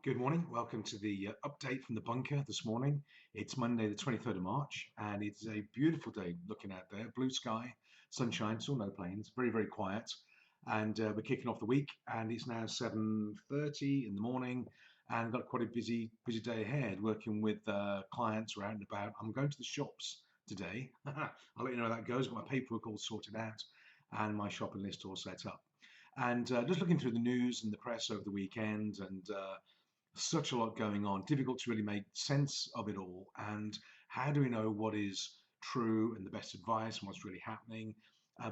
Good morning. Welcome to the update from the bunker this morning. It's Monday, the 23rd of March, and it's a beautiful day looking out there. Blue sky, sunshine, still no planes, very, very quiet. And we're kicking off the week, and it's now 7:30 in the morning, and got quite a busy day ahead working with clients around and about. I'm going to the shops today. I'll let you know how that goes. Got my paperwork all sorted out and my shopping list all set up. And just looking through the news and the press over the weekend and such a lot going on, difficult to really make sense of it all. And how do we know what is true and the best advice and what's really happening?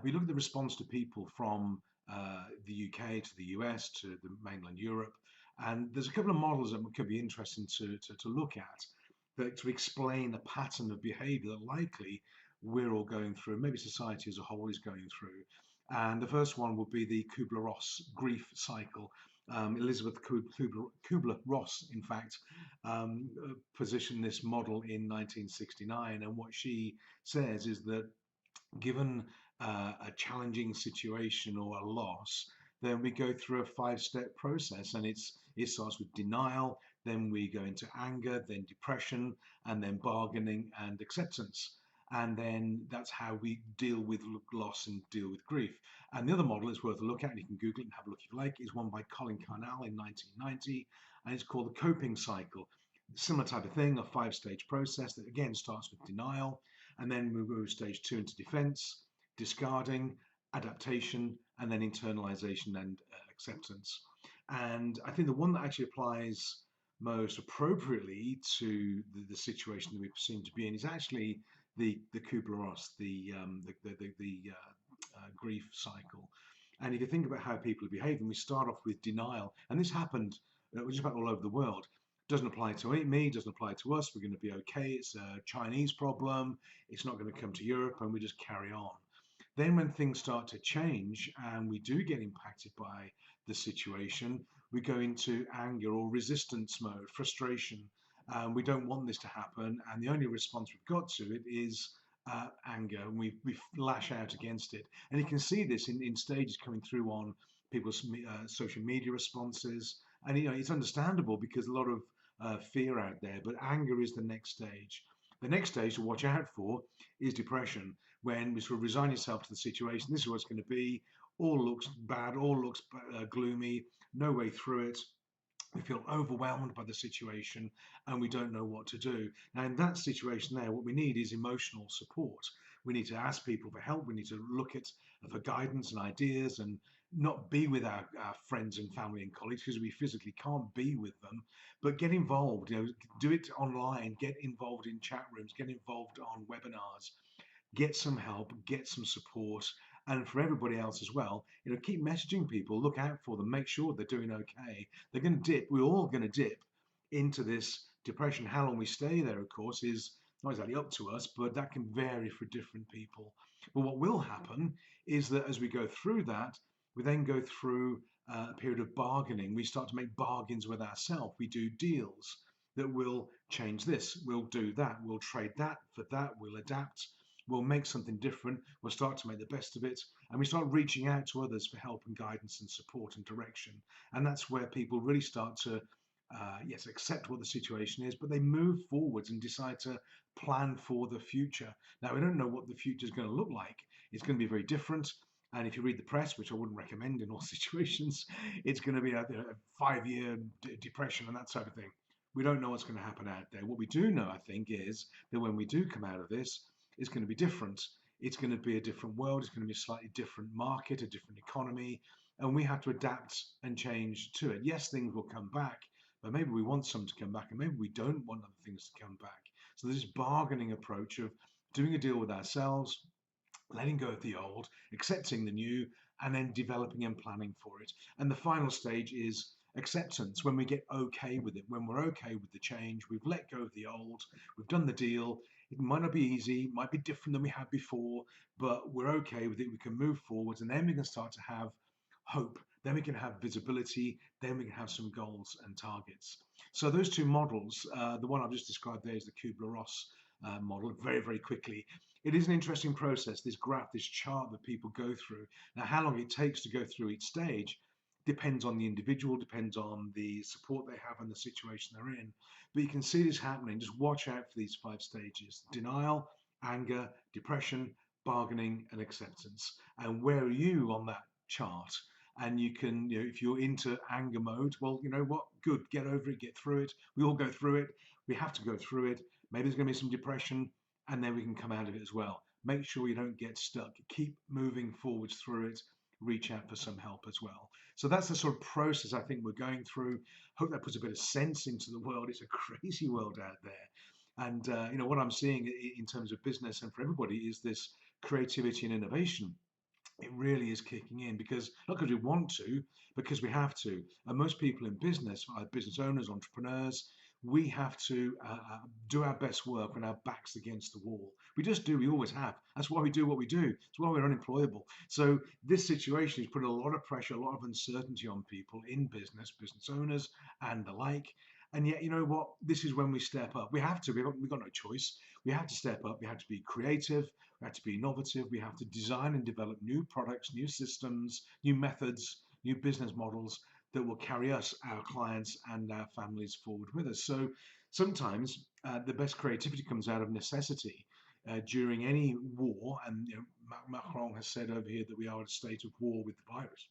We look at the response to people from the UK to the US to the mainland Europe. And there's a couple of models that could be interesting to look at that to explain a pattern of behavior that likely we're all going through, maybe society as a whole is going through. And the first one would be the Kubler-Ross grief cycle. Elizabeth Kubler-Ross, in fact, positioned this model in 1969. And what she says is that given a challenging situation or a loss, then we go through a five-step process, and it starts with denial, then we go into anger, then depression, and then bargaining and acceptance. And then that's how we deal with loss and deal with grief. And the other model is worth a look at, and you can Google it and have a look if you like, is one by Colin Carnell in 1990, and it's called the coping cycle. Similar type of thing, a five-stage process that again starts with denial, and then we move stage two into defense, discarding, adaptation, and then internalization and acceptance. And I think the one that actually applies most appropriately to the situation that we seem to be in is actually the Kubler-Ross, the grief cycle. And if you think about how people are behaving, we start off with denial, and this happened just about all over the world. Doesn't apply to me, doesn't apply to us. We're going to be okay. It's a Chinese problem. It's not going to come to Europe, and we just carry on. Then, when things start to change and we do get impacted by the situation, we go into anger or resistance mode, frustration. We don't want this to happen, and the only response we've got to it is anger, and we lash out against it. And you can see this in stages coming through on people's social media responses. And it's understandable because a lot of fear out there, but anger is the next stage. The next stage to watch out for is depression, when you sort of resign yourself to the situation. This is what it's going to be. All looks bad, all looks gloomy, no way through it. We feel overwhelmed by the situation and we don't know what to do. Now, in that situation there, what we need is emotional support. We need to ask people for help. We need to look at for guidance and ideas, and not be with our friends and family and colleagues because we physically can't be with them, but get involved. Do it online, get involved in chat rooms, get involved on webinars, get some help, get some support. And for everybody else as well, keep messaging people, look out for them, make sure they're doing okay. They're going to dip, we're all going to dip into this depression. How long we stay there, of course, is not exactly up to us, but that can vary for different people. But what will happen is that as we go through that, we then go through a period of bargaining. We start to make bargains with ourselves. We do deals that will change this, we'll do that, we'll trade that for that, we'll adapt, we'll make something different, we'll start to make the best of it, and we start reaching out to others for help and guidance and support and direction. And that's where people really start to, yes, accept what the situation is, but they move forwards and decide to plan for the future. Now, we don't know what the future is going to look like. It's going to be very different. And if you read the press, which I wouldn't recommend in all situations, it's going to be a 5-year depression and that sort of thing. We don't know what's going to happen out there. What we do know, I think, is that when we do come out of this, it's going to be different. It's going to be a different world. It's going to be a slightly different market, a different economy, and we have to adapt and change to it. Yes, things will come back, but maybe we want some to come back, and maybe we don't want other things to come back. So there's this bargaining approach of doing a deal with ourselves, letting go of the old, accepting the new, and then developing and planning for it. And the final stage is acceptance, when we get okay with it, when we're okay with the change, we've let go of the old, we've done the deal. It might not be easy, might be different than we had before, but we're okay with it. We can move forwards, and then we can start to have hope. Then we can have visibility. Then we can have some goals and targets. So those two models, the one I've just described there is the Kubler-Ross model, very, very quickly. It is an interesting process, this graph, this chart that people go through. Now, how long it takes to go through each stage Depends on the individual, depends on the support they have and the situation they're in. But you can see this happening. Just watch out for these 5 stages: denial, anger, depression, bargaining, and acceptance. And where are you on that chart? And you can, if you're into anger mode, well, you know what? Good, get over it, get through it. We all go through it. We have to go through it. Maybe there's going to be some depression, and then we can come out of it as well. Make sure you don't get stuck. Keep moving forwards through it. Reach out for some help as well. So that's the sort of process I think we're going through. Hope that puts a bit of sense into the world. It's a crazy world out there. And what I'm seeing in terms of business and for everybody is this creativity and innovation. It really is kicking in, because not because we want to, because we have to. And most people in business, business owners, entrepreneurs, we have to do our best work when our back's against the wall. We just do. We always have. That's why we do what we do. It's why we're unemployable. So this situation is putting a lot of pressure, a lot of uncertainty on people in business, business owners, and the like. And yet, you know what? This is when we step up. We have to. We've got no choice. We have to step up. We have to be creative. We have to be innovative. We have to design and develop new products, new systems, new methods, new business models that will carry us, our clients, and our families forward with us. So sometimes the best creativity comes out of necessity. During any war, and Macron has said over here that we are in a state of war with the virus.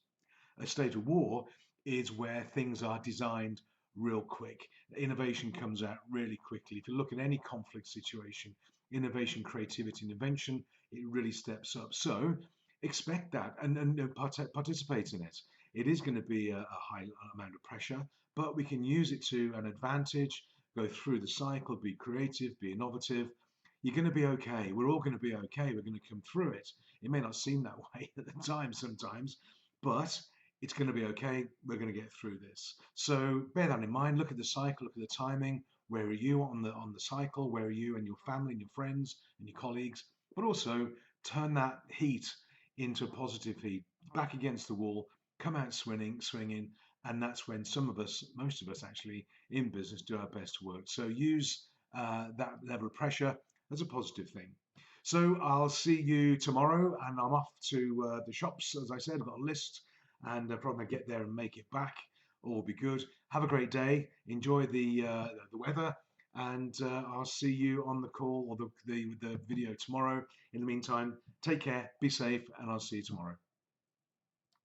A state of war is where things are designed real quick. Innovation comes out really quickly. If you look at any conflict situation, innovation, creativity, and invention, it really steps up. So expect that and participate in it. It is going to be a high amount of pressure, but we can use it to an advantage, go through the cycle, be creative, be innovative. You're going to be okay. We're all going to be okay. We're going to come through it. It may not seem that way at the time sometimes, but it's going to be okay. We're going to get through this. So bear that in mind. Look at the cycle, look at the timing. Where are you on the cycle? Where are you and your family and your friends and your colleagues? But also turn that heat into positive heat, back against the wall, come out swinging, and that's when some of us, most of us actually in business, do our best work. So use that level of pressure as a positive thing. So I'll see you tomorrow, and I'm off to the shops. As I said, I've got a list, and probably get there and make it back. All will be good. Have a great day. Enjoy the weather, and I'll see you on the call or the video tomorrow. In the meantime, take care, be safe, and I'll see you tomorrow.